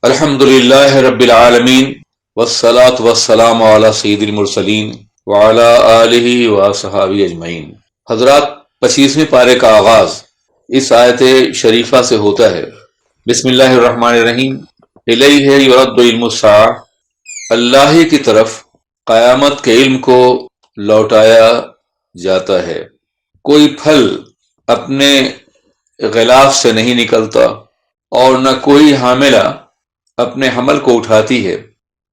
الحمدللہ رب العالمین والصلاة والسلام علی سید المرسلین وعلی آلہ وصحابہ اجمعین۔ حضرات، 25ویں پارے کا آغاز اس آیت شریفہ سے ہوتا ہے۔ بسم اللہ الرحمن الرحیم۔ الیہ یرد علم الساعہ، اللہ ہی کی طرف قیامت کے علم کو لوٹایا جاتا ہے۔ کوئی پھل اپنے غلاف سے نہیں نکلتا اور نہ کوئی حاملہ اپنے حمل کو اٹھاتی ہے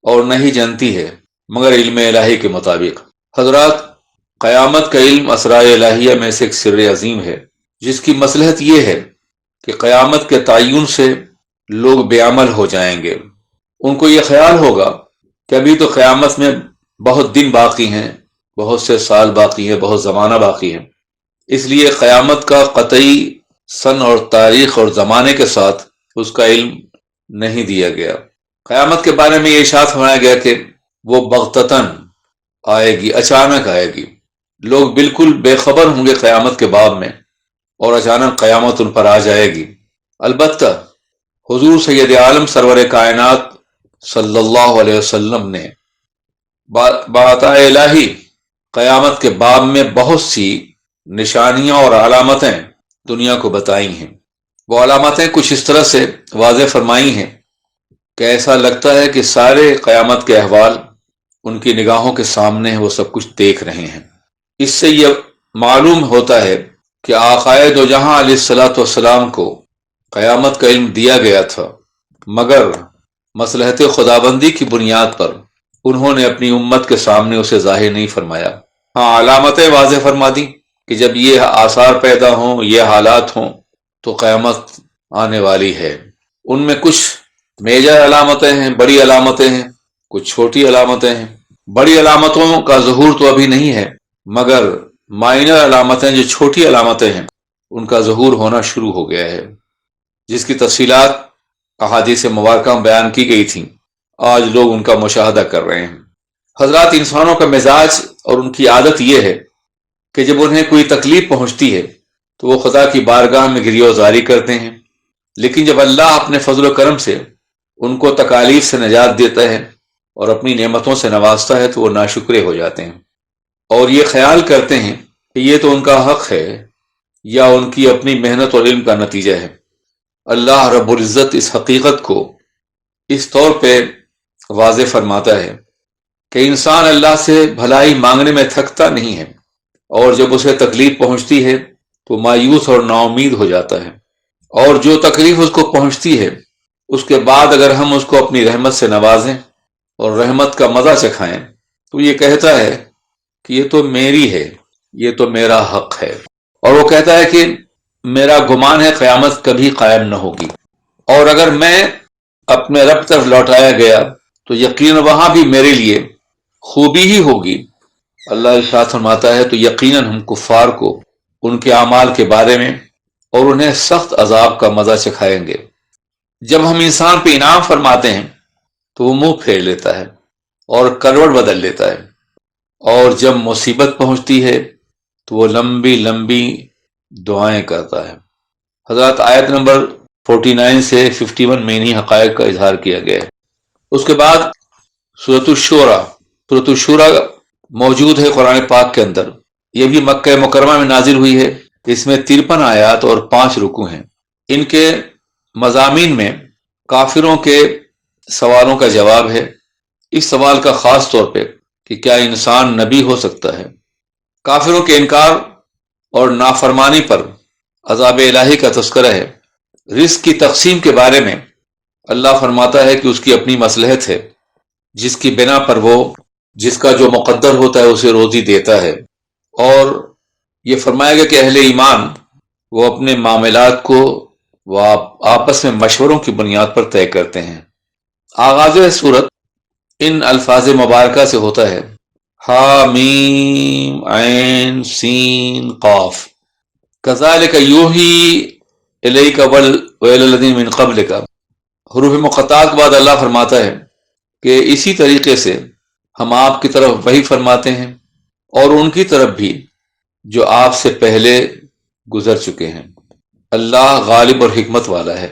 اور نہ ہی جنتی ہے مگر علم الہی کے مطابق۔ حضرات، قیامت کا علم اسرار الہیہ میں سے ایک سر عظیم ہے، جس کی مصلحت یہ ہے کہ قیامت کے تعین سے لوگ بے عمل ہو جائیں گے۔ ان کو یہ خیال ہوگا کہ ابھی تو قیامت میں بہت دن باقی ہیں، بہت سے سال باقی ہیں، بہت زمانہ باقی ہے، اس لیے قیامت کا قطعی سن اور تاریخ اور زمانے کے ساتھ اس کا علم نہیں دیا گیا۔ قیامت کے بارے میں یہ ارشاد فرمایا گیا کہ وہ بغتتاً آئے گی، اچانک آئے گی۔ لوگ بالکل بے خبر ہوں گے قیامت کے باب میں، اور اچانک قیامت ان پر آ جائے گی۔ البتہ حضور سید عالم سرور کائنات صلی اللہ علیہ وسلم نے بعطا الہی قیامت کے باب میں بہت سی نشانیاں اور علامتیں دنیا کو بتائی ہیں۔ وہ علامتیں کچھ اس طرح سے واضح فرمائی ہیں کہ ایسا لگتا ہے کہ سارے قیامت کے احوال ان کی نگاہوں کے سامنے ہیں، وہ سب کچھ دیکھ رہے ہیں۔ اس سے یہ معلوم ہوتا ہے کہ آقائے دو جہاں علیہ الصلوۃ والسلام کو قیامت کا علم دیا گیا تھا، مگر مصلحت خدابندی کی بنیاد پر انہوں نے اپنی امت کے سامنے اسے ظاہر نہیں فرمایا۔ ہاں، علامتیں واضح فرما دی کہ جب یہ آثار پیدا ہوں، یہ حالات ہوں، تو قیامت آنے والی ہے۔ ان میں کچھ میجر علامتیں ہیں، بڑی علامتیں ہیں، کچھ چھوٹی علامتیں ہیں۔ بڑی علامتوں کا ظہور تو ابھی نہیں ہے، مگر مائنر علامتیں، جو چھوٹی علامتیں ہیں، ان کا ظہور ہونا شروع ہو گیا ہے، جس کی تفصیلات احادیث مبارکہ میں بیان کی گئی تھیں۔ آج لوگ ان کا مشاہدہ کر رہے ہیں۔ حضرات، انسانوں کا مزاج اور ان کی عادت یہ ہے کہ جب انہیں کوئی تکلیف پہنچتی ہے تو وہ خدا کی بارگاہ میں گریہوزاری کرتے ہیں، لیکن جب اللہ اپنے فضل و کرم سے ان کو تکالیف سے نجات دیتا ہے اور اپنی نعمتوں سے نوازتا ہے تو وہ ناشکرے ہو جاتے ہیں اور یہ خیال کرتے ہیں کہ یہ تو ان کا حق ہے یا ان کی اپنی محنت اور علم کا نتیجہ ہے۔ اللہ رب العزت اس حقیقت کو اس طور پہ واضح فرماتا ہے کہ انسان اللہ سے بھلائی مانگنے میں تھکتا نہیں ہے، اور جب اسے تکلیف پہنچتی ہے تو مایوس اور نا امید ہو جاتا ہے، اور جو تکلیف اس کو پہنچتی ہے اس کے بعد اگر ہم اس کو اپنی رحمت سے نوازیں اور رحمت کا مزہ چکھائیں تو یہ کہتا ہے کہ یہ تو میری ہے، یہ تو میرا حق ہے، اور وہ کہتا ہے کہ میرا گمان ہے قیامت کبھی قائم نہ ہوگی، اور اگر میں اپنے رب طرف لوٹایا گیا تو یقیناً وہاں بھی میرے لیے خوبی ہی ہوگی۔ اللہ ارشاد فرماتا ہے تو یقیناً ہم کفار کو ان کے اعمال کے بارے میں اور انہیں سخت عذاب کا مزہ چکھائیں گے۔ جب ہم انسان پہ انعام فرماتے ہیں تو وہ منہ پھیر لیتا ہے اور کروٹ بدل لیتا ہے، اور جب مصیبت پہنچتی ہے تو وہ لمبی لمبی دعائیں کرتا ہے۔ حضرات، آیت نمبر 49 سے 51 میں انہی حقائق کا اظہار کیا گیا ہے۔ اس کے بعد سورۃ الشورى موجود ہے قرآن پاک کے اندر۔ یہ بھی مکہ مکرمہ میں نازل ہوئی ہے۔ اس میں 53 آیات اور 5 رکوع ہیں۔ ان کے مضامین میں کافروں کے سوالوں کا جواب ہے۔ اس سوال کا خاص طور پہ کہ کیا انسان نبی ہو سکتا ہے، کافروں کے انکار اور نافرمانی پر عذاب الہی کا تذکرہ ہے۔ رزق کی تقسیم کے بارے میں اللہ فرماتا ہے کہ اس کی اپنی مصلحت ہے، جس کی بنا پر وہ جس کا جو مقدر ہوتا ہے اسے روزی دیتا ہے، اور یہ فرمایا گیا کہ اہل ایمان وہ اپنے معاملات کو وہ آپس میں مشوروں کی بنیاد پر طے کرتے ہیں۔ آغاز سورت ان الفاظ مبارکہ سے ہوتا ہے: حامیم عین سین قاف کذالک یوحی الیک وإلی الذین من قبلک۔ حروف مقطعات کے بعد اللہ فرماتا ہے کہ اسی طریقے سے ہم آپ کی طرف وحی فرماتے ہیں اور ان کی طرف بھی جو آپ سے پہلے گزر چکے ہیں۔ اللہ غالب اور حکمت والا ہے۔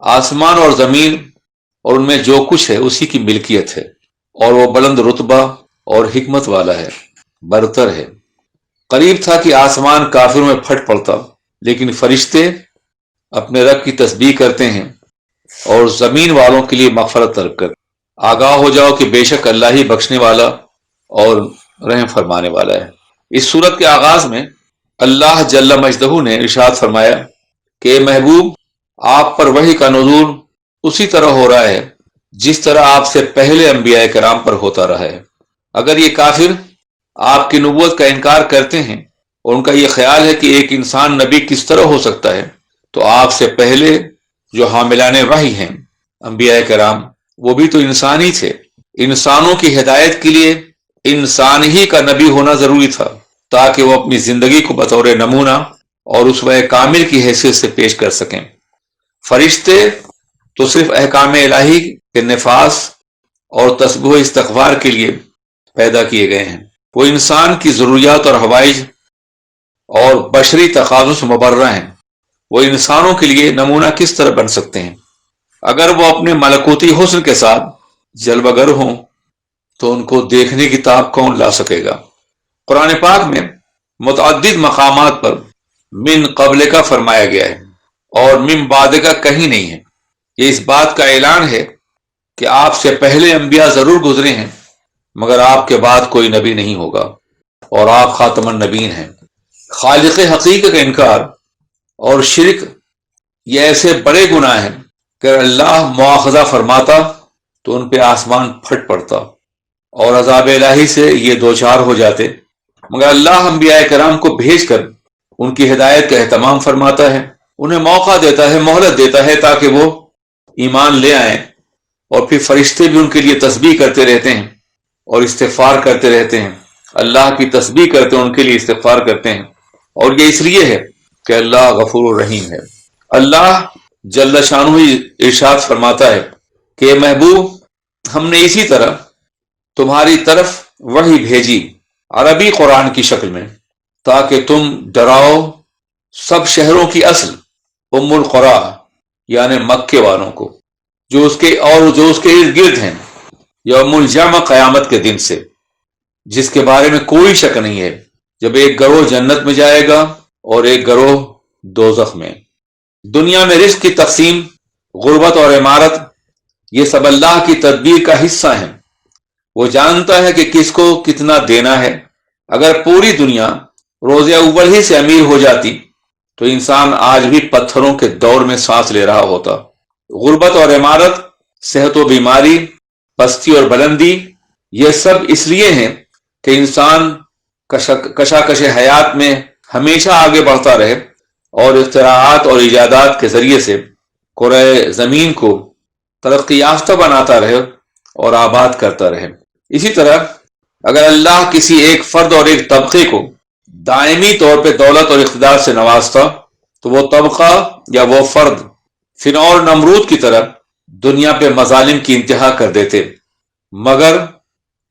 آسمان اور زمین اور ان میں جو کچھ ہے اسی کی ملکیت ہے، اور وہ بلند رتبہ اور حکمت والا ہے، برتر ہے۔ قریب تھا کہ آسمان کافروں میں پھٹ پڑتا، لیکن فرشتے اپنے رب کی تسبیح کرتے ہیں اور زمین والوں کے لیے مغفرت طلب کر۔ آگاہ ہو جاؤ کہ بے شک اللہ ہی بخشنے والا اور رحم فرمانے والا ہے۔ اس سورت کے آغاز میں اللہ جل مجدہ نے ارشاد فرمایا کہ محبوب، آپ پر وحی کا نزول اسی طرح ہو رہا ہے جس طرح آپ سے پہلے انبیاء کرام پر ہوتا رہا ہے۔ اگر یہ کافر آپ کی نبوت کا انکار کرتے ہیں اور ان کا یہ خیال ہے کہ ایک انسان نبی کس طرح ہو سکتا ہے، تو آپ سے پہلے جو حاملان وحی ہیں انبیاء کرام، وہ بھی تو انسان ہی تھے۔ انسانوں کی ہدایت کے لیے انسان ہی کا نبی ہونا ضروری تھا تاکہ وہ اپنی زندگی کو بطور نمونہ اور اسوہ کامل کی حیثیت سے پیش کر سکیں۔ فرشتے تو صرف احکام الہی کے نفاذ اور تسبیح و استغفار کے لیے پیدا کیے گئے ہیں۔ وہ انسان کی ضروریات اور حوائج اور بشری تقاضوں سے مبرہ ہیں۔ وہ انسانوں کے لیے نمونہ کس طرح بن سکتے ہیں؟ اگر وہ اپنے ملکوتی حسن کے ساتھ جلوہ گر ہوں تو ان کو دیکھنے کی تاب کون لا سکے گا؟ قرآن پاک میں متعدد مقامات پر من قبل کا فرمایا گیا ہے اور من بعد کا کہیں نہیں ہے۔ یہ اس بات کا اعلان ہے کہ آپ سے پہلے انبیاء ضرور گزرے ہیں، مگر آپ کے بعد کوئی نبی نہیں ہوگا اور آپ خاتم النبیین ہیں۔ خالق حقیقی کا انکار اور شرک یہ ایسے بڑے گناہ ہیں کہ اللہ مواخذہ فرماتا تو ان پہ آسمان پھٹ پڑتا اور عذاب الہی سے یہ دوچار ہو جاتے، مگر اللہ انبیاء کرام کو بھیج کر ان کی ہدایت کا اہتمام فرماتا ہے، انہیں موقع دیتا ہے، مہلت دیتا ہے تاکہ وہ ایمان لے آئیں، اور پھر فرشتے بھی ان کے لیے تسبیح کرتے رہتے ہیں اور استغفار کرتے رہتے ہیں۔ اللہ کی تسبیح کرتے ہیں، ان کے لیے استغفار کرتے ہیں، اور یہ اس لیے ہے کہ اللہ غفور الرحیم ہے۔ اللہ جل شانہ ارشاد فرماتا ہے کہ محبوب، ہم نے اسی طرح تمہاری طرف وحی بھیجی عربی قرآن کی شکل میں تاکہ تم ڈراؤ سب شہروں کی اصل ام القریٰ یعنی مکے والوں کو، جو اس کے ارد گرد ہیں، یوم الجمع قیامت کے دن سے، جس کے بارے میں کوئی شک نہیں ہے، جب ایک گروہ جنت میں جائے گا اور ایک گروہ دوزخ میں۔ دنیا میں رزق کی تقسیم، غربت اور عمارت، یہ سب اللہ کی تدبیر کا حصہ ہیں۔ وہ جانتا ہے کہ کس کو کتنا دینا ہے۔ اگر پوری دنیا روز اول ہی سے امیر ہو جاتی تو انسان آج بھی پتھروں کے دور میں سانس لے رہا ہوتا۔ غربت اور عمارت، صحت و بیماری، پستی اور بلندی، یہ سب اس لیے ہیں کہ انسان کشاکش حیات میں ہمیشہ آگے بڑھتا رہے اور اختراعات اور ایجادات کے ذریعے سے کرۂ زمین کو ترقی یافتہ بناتا رہے اور آباد کرتا رہے۔ اسی طرح اگر اللہ کسی ایک فرد اور ایک طبقے کو دائمی طور پہ دولت اور اقتدار سے نوازتا تو وہ طبقہ یا وہ فرد فرعون نمرود کی طرح دنیا پہ مظالم کی انتہا کر دیتے، مگر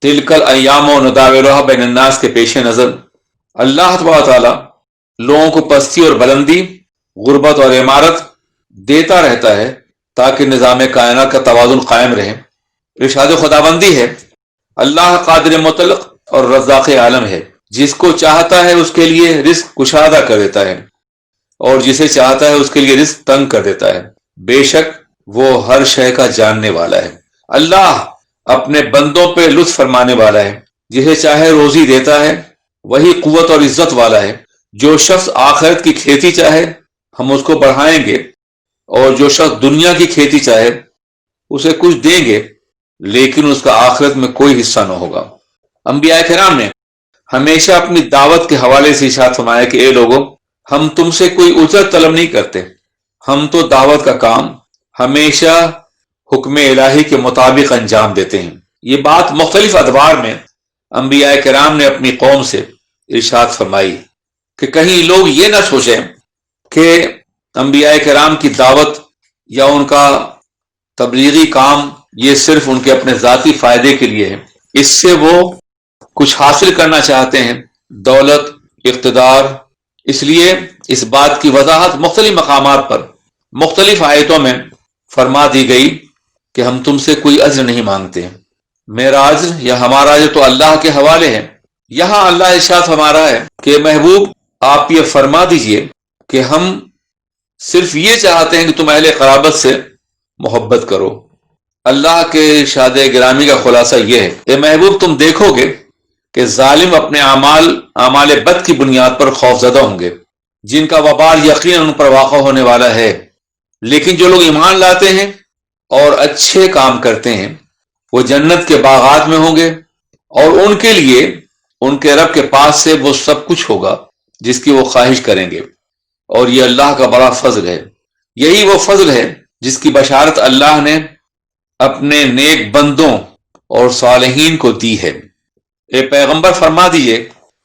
تلک الایام نداولها بین الناس کے پیش نظر اللہ تبارک تعالیٰ لوگوں کو پستی اور بلندی، غربت اور عمارت دیتا رہتا ہے تاکہ نظام کائنات کا توازن قائم رہے۔ ارشاد خداوندی ہے، اللہ قادر مطلق اور رزاق عالم ہے، جس کو چاہتا ہے اس کے لیے رزق کشادہ کر دیتا ہے اور جسے چاہتا ہے اس کے لیے رزق تنگ کر دیتا ہے۔ بے شک وہ ہر شے کا جاننے والا ہے۔ اللہ اپنے بندوں پہ لطف فرمانے والا ہے، جسے چاہے روزی دیتا ہے، وہی قوت اور عزت والا ہے۔ جو شخص آخرت کی کھیتی چاہے ہم اس کو بڑھائیں گے، اور جو شخص دنیا کی کھیتی چاہے اسے کچھ دیں گے لیکن اس کا آخرت میں کوئی حصہ نہ ہوگا۔ انبیاء کرام نے ہمیشہ اپنی دعوت کے حوالے سے ارشاد فرمایا کہ اے لوگوں، ہم تم سے کوئی اجرت طلب نہیں کرتے، ہم تو دعوت کا کام ہمیشہ حکم الہی کے مطابق انجام دیتے ہیں۔ یہ بات مختلف ادوار میں انبیاء کرام نے اپنی قوم سے ارشاد فرمائی کہ کہیں لوگ یہ نہ سوچیں کہ انبیاء کرام کی دعوت یا ان کا تبلیغی کام یہ صرف ان کے اپنے ذاتی فائدے کے لیے ہے، اس سے وہ کچھ حاصل کرنا چاہتے ہیں، دولت، اقتدار۔ اس لیے اس بات کی وضاحت مختلف مقامات پر مختلف آیتوں میں فرما دی گئی کہ ہم تم سے کوئی اجر نہیں مانگتے. میرا اجر یا ہمارا اجر تو اللہ کے حوالے ہے. یہاں اللہ ارشاد فرما رہا ہے کہ محبوب آپ یہ فرما دیجئے کہ ہم صرف یہ چاہتے ہیں کہ تم اہل قرابت سے محبت کرو. اللہ کے ارشاد گرامی کا خلاصہ یہ ہے کہ محبوب تم دیکھو گے کہ ظالم اپنے اعمال بد کی بنیاد پر خوفزدہ ہوں گے جن کا وبال یقیناً ان پر واقع ہونے والا ہے. لیکن جو لوگ ایمان لاتے ہیں اور اچھے کام کرتے ہیں وہ جنت کے باغات میں ہوں گے اور ان کے لیے ان کے رب کے پاس سے وہ سب کچھ ہوگا جس کی وہ خواہش کریں گے. اور یہ اللہ کا بڑا فضل ہے. یہی وہ فضل ہے جس کی بشارت اللہ نے اپنے نیک بندوں اور صالحین کو دی ہے. اے پیغمبر فرما دیجئے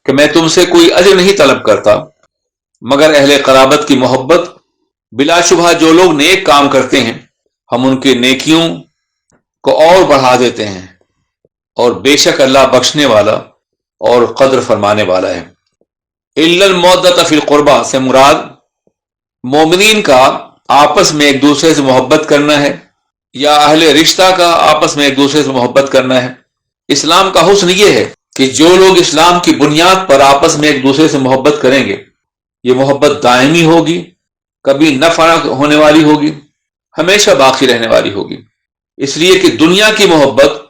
کہ میں تم سے کوئی اجر نہیں طلب کرتا مگر اہل قرابت کی محبت. بلا شبہ جو لوگ نیک کام کرتے ہیں ہم ان کی نیکیوں کو اور بڑھا دیتے ہیں اور بے شک اللہ بخشنے والا اور قدر فرمانے والا ہے. الا المودۃ فی القربہ سے مراد مومنین کا آپس میں ایک دوسرے سے محبت کرنا ہے یا اہل رشتہ کا آپس میں ایک دوسرے سے محبت کرنا ہے. اسلام کا حسن یہ ہے کہ جو لوگ اسلام کی بنیاد پر آپس میں ایک دوسرے سے محبت کریں گے یہ محبت دائمی ہوگی, کبھی نہ فنا ہونے والی ہوگی, ہمیشہ باقی رہنے والی ہوگی. اس لیے کہ دنیا کی محبت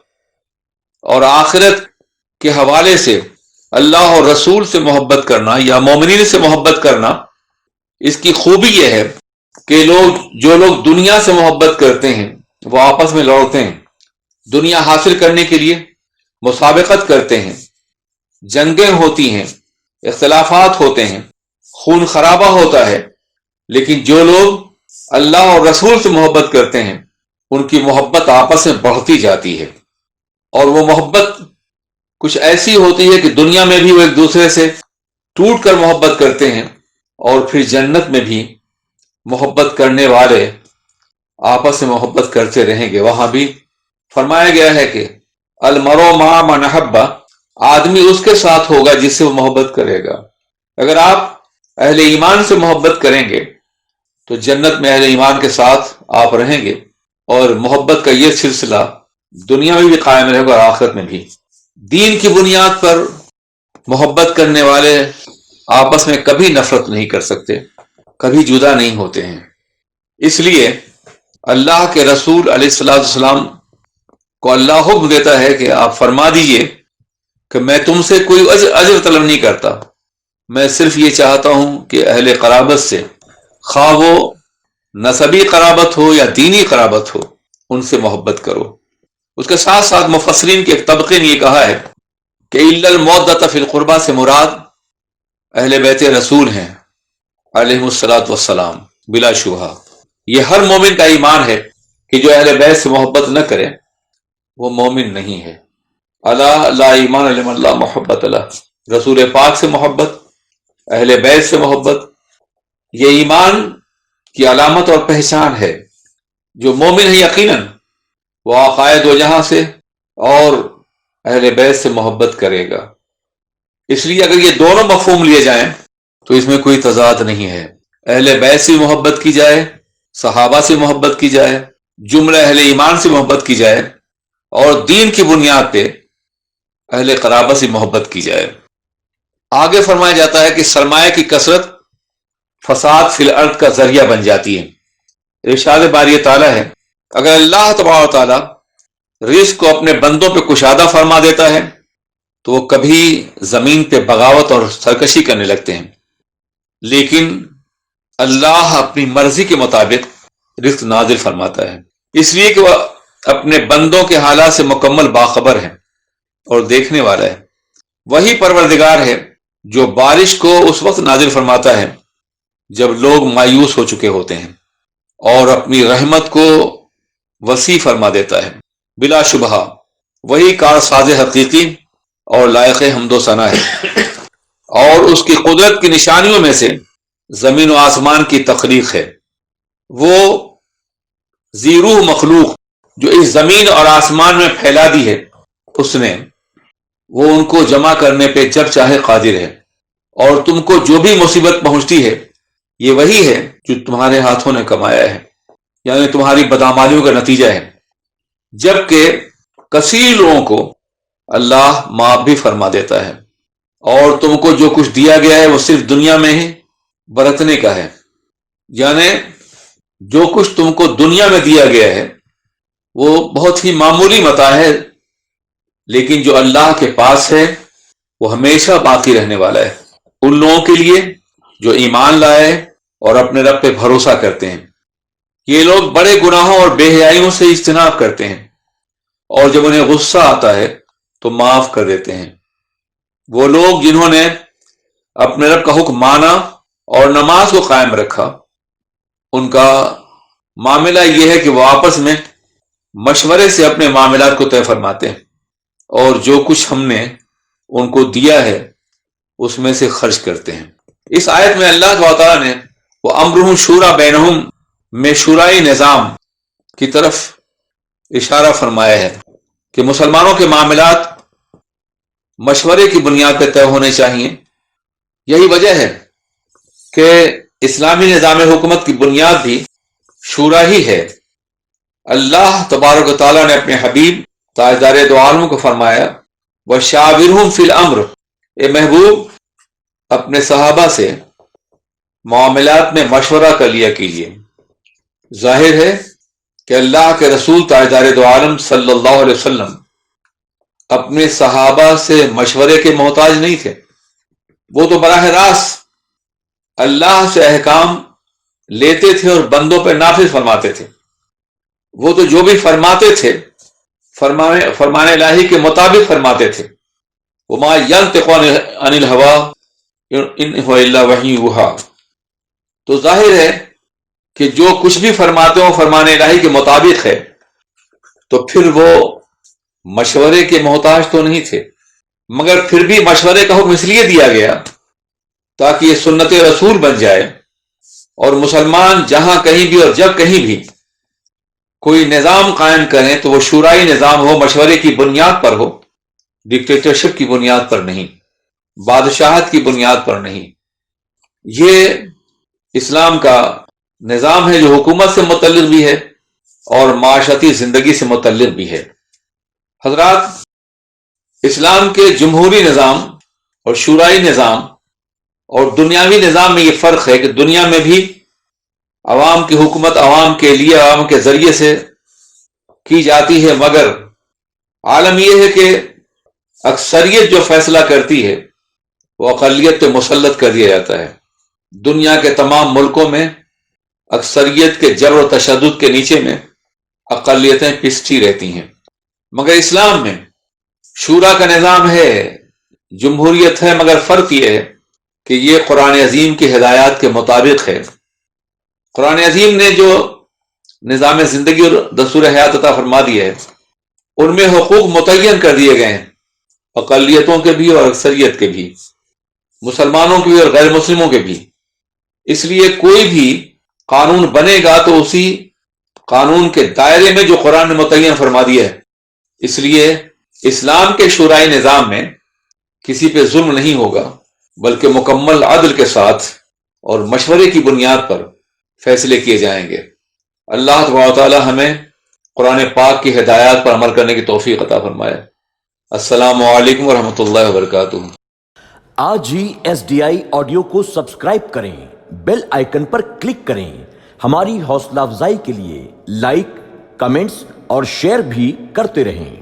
اور آخرت کے حوالے سے اللہ اور رسول سے محبت کرنا یا مومنین سے محبت کرنا, اس کی خوبی یہ ہے کہ جو لوگ دنیا سے محبت کرتے ہیں وہ آپس میں لڑتے ہیں, دنیا حاصل کرنے کے لیے مسابقت کرتے ہیں, جنگیں ہوتی ہیں, اختلافات ہوتے ہیں, خون خرابہ ہوتا ہے. لیکن جو لوگ اللہ اور رسول سے محبت کرتے ہیں ان کی محبت آپس میں بڑھتی جاتی ہے اور وہ محبت کچھ ایسی ہوتی ہے کہ دنیا میں بھی وہ ایک دوسرے سے ٹوٹ کر محبت کرتے ہیں اور پھر جنت میں بھی محبت کرنے والے آپس میں محبت کرتے رہیں گے. وہاں بھی فرمایا گیا ہے کہ المرء مع من احب, آدمی اس کے ساتھ ہوگا جس سے وہ محبت کرے گا. اگر آپ اہل ایمان سے محبت کریں گے تو جنت میں اہل ایمان کے ساتھ آپ رہیں گے اور محبت کا یہ سلسلہ دنیا میں بھی قائم رہے گا اور آخرت میں بھی. دین کی بنیاد پر محبت کرنے والے آپس میں کبھی نفرت نہیں کر سکتے, کبھی جدا نہیں ہوتے ہیں. اس لیے اللہ کے رسول علیہ السلام کو اللہ حکم دیتا ہے کہ آپ فرما دیجئے کہ میں تم سے کوئی اجر طلب نہیں کرتا, میں صرف یہ چاہتا ہوں کہ اہل قرابت سے, خواہ وہ نسبی قرابت ہو یا دینی قرابت ہو, ان سے محبت کرو. اس کے ساتھ ساتھ مفسرین کے ایک طبقے نے یہ کہا ہے کہ الا المودۃ فی القربہ سے مراد اہل بیت رسول ہیں علیہ الصلاۃ والسلام. بلا شبہ یہ ہر مومن کا ایمان ہے کہ جو اہل بیت سے محبت نہ کرے وہ مومن نہیں ہے. الا لا ایمان لمن لا محبت له, رسول پاک سے محبت, اہل بیت سے محبت, یہ ایمان کی علامت اور پہچان ہے. جو مومن ہے یقیناً وہ عقائد و جہاں سے اور اہل بیت سے محبت کرے گا. اس لیے اگر یہ دونوں مفہوم لیے جائیں تو اس میں کوئی تضاد نہیں ہے. اہل بیت سے محبت کی جائے, صحابہ سے محبت کی جائے, جملہ اہل ایمان سے محبت کی جائے اور دین کی بنیاد پہ اہل قرابت سے محبت کی جائے. آگے فرمایا جاتا ہے کہ سرمایہ کی کثرت فساد فی الارض کا ذریعہ بن جاتی ہے. ارشاد باری تعالیٰ ہے اگر اللہ تبارک و تعالیٰ رزق کو اپنے بندوں پہ کشادہ فرما دیتا ہے تو وہ کبھی زمین پہ بغاوت اور سرکشی کرنے لگتے ہیں, لیکن اللہ اپنی مرضی کے مطابق رزق نازل فرماتا ہے, اس لیے کہ وہ اپنے بندوں کے حالات سے مکمل باخبر ہے اور دیکھنے والا ہے. وہی پروردگار ہے جو بارش کو اس وقت نازل فرماتا ہے جب لوگ مایوس ہو چکے ہوتے ہیں اور اپنی رحمت کو وسیع فرما دیتا ہے. بلا شبہ وہی کارساز حقیقی اور لائق حمد و ثنا ہے. اور اس کی قدرت کی نشانیوں میں سے زمین و آسمان کی تخلیق ہے. وہ ذی روح مخلوق جو اس زمین اور آسمان میں پھیلا دی ہے اس نے, وہ ان کو جمع کرنے پہ جب چاہے قادر ہے. اور تم کو جو بھی مصیبت پہنچتی ہے یہ وہی ہے جو تمہارے ہاتھوں نے کمایا ہے, یعنی تمہاری بدعمالیوں کا نتیجہ ہے. جبکہ کثیر لوگوں کو اللہ معاف بھی فرما دیتا ہے، اور تم کو جو کچھ دیا گیا ہے وہ صرف دنیا میں ہی برتنے کا ہے، یعنی جو کچھ تم کو دنیا میں دیا گیا ہے وہ بہت ہی معمولی متاع ہے، لیکن جو اللہ کے پاس ہے وہ ہمیشہ باقی رہنے والا ہے ان لوگوں کے لیے جو ایمان لائے اور اپنے رب پہ بھروسہ کرتے ہیں۔ یہ لوگ بڑے گناہوں اور بے حیائیوں سے اجتناب کرتے ہیں، اور جب انہیں غصہ آتا ہے تو معاف کر دیتے ہیں۔ وہ لوگ جنہوں نے اپنے رب کا حکم مانا اور نماز کو قائم رکھا، ان کا معاملہ یہ ہے کہ وہ آپس میں مشورے سے اپنے معاملات کو طے فرماتے ہیں، اور جو کچھ ہم نے ان کو دیا ہے اس میں سے خرچ کرتے ہیں۔ اس آیت میں اللہ تعالیٰ نے وہ امرہم شورا بینہم میں شورائی نظام کی طرف اشارہ فرمایا ہے کہ مسلمانوں کے معاملات مشورے کی بنیاد پہ طے ہونے چاہیے۔ یہی وجہ ہے کہ اسلامی نظام حکومت کی بنیاد بھی شورا ہی ہے۔ اللہ تبارک و تعالیٰ نے اپنے حبیب تاجدار دو عالم کو فرمایا وَشَاوِرْهُمْ فِي الْأَمْرِ، اے محبوب اپنے صحابہ سے معاملات میں مشورہ کر لیا کیجیے۔ ظاہر ہے کہ اللہ کے رسول تاجدار دو عالم صلی اللہ علیہ وسلم اپنے صحابہ سے مشورے کے محتاج نہیں تھے، وہ تو براہ راست اللہ سے احکام لیتے تھے اور بندوں پہ نافذ فرماتے تھے۔ وہ تو جو بھی فرماتے تھے فرمان الہی کے مطابق فرماتے تھے۔ وما ينطق عن الهوى ان هو الا وحی یوحی، تو ظاہر ہے کہ جو کچھ بھی فرماتے ہو فرمان الہی کے مطابق ہے، تو پھر وہ مشورے کے محتاج تو نہیں تھے، مگر پھر بھی مشورے کا حکم اس لیے دیا گیا تاکہ یہ سنت رسول بن جائے، اور مسلمان جہاں کہیں بھی اور جب کہیں بھی کوئی نظام قائم کریں تو وہ شورائی نظام ہو، مشورے کی بنیاد پر ہو، ڈکٹیٹرشپ کی بنیاد پر نہیں، بادشاہت کی بنیاد پر نہیں۔ یہ اسلام کا نظام ہے جو حکومت سے متعلق بھی ہے اور معاشرتی زندگی سے متعلق بھی ہے۔ حضرات، اسلام کے جمہوری نظام اور شورائی نظام اور دنیاوی نظام میں یہ فرق ہے کہ دنیا میں بھی عوام کی حکومت عوام کے لیے، عوام کے ذریعے سے کی جاتی ہے، مگر عالم یہ ہے کہ اکثریت جو فیصلہ کرتی ہے وہ اقلیت پہ مسلط کر دیا جاتا ہے۔ دنیا کے تمام ملکوں میں اکثریت کے جبر و تشدد کے نیچے میں اقلیتیں پسٹی رہتی ہیں، مگر اسلام میں شورا کا نظام ہے، جمہوریت ہے، مگر فرق یہ ہے کہ یہ قرآن عظیم کی ہدایات کے مطابق ہے۔ قرآن عظیم نے جو نظام زندگی اور دستور حیات عطا فرما دیا ہے ان میں حقوق متعین کر دیے گئے ہیں، اقلیتوں کے بھی اور اکثریت کے بھی، مسلمانوں کے بھی اور غیر مسلموں کے بھی۔ اس لیے کوئی بھی قانون بنے گا تو اسی قانون کے دائرے میں جو قرآن نے متعین فرما دیا ہے۔ اس لیے اسلام کے شورائی نظام میں کسی پہ ظلم نہیں ہوگا، بلکہ مکمل عدل کے ساتھ اور مشورے کی بنیاد پر فیصلے کیے جائیں گے۔ اللہ تبارک و تعالی ہمیں قرآن پاک کی ہدایات پر عمل کرنے کی توفیق عطا فرمائے۔ السلام علیکم ورحمۃ اللہ وبرکاتہ۔ آج ہی SDI آڈیو کو سبسکرائب کریں، بیل آئیکن پر کلک کریں۔ ہماری حوصلہ افزائی کے لیے لائک، کمنٹس اور شیئر بھی کرتے رہیں۔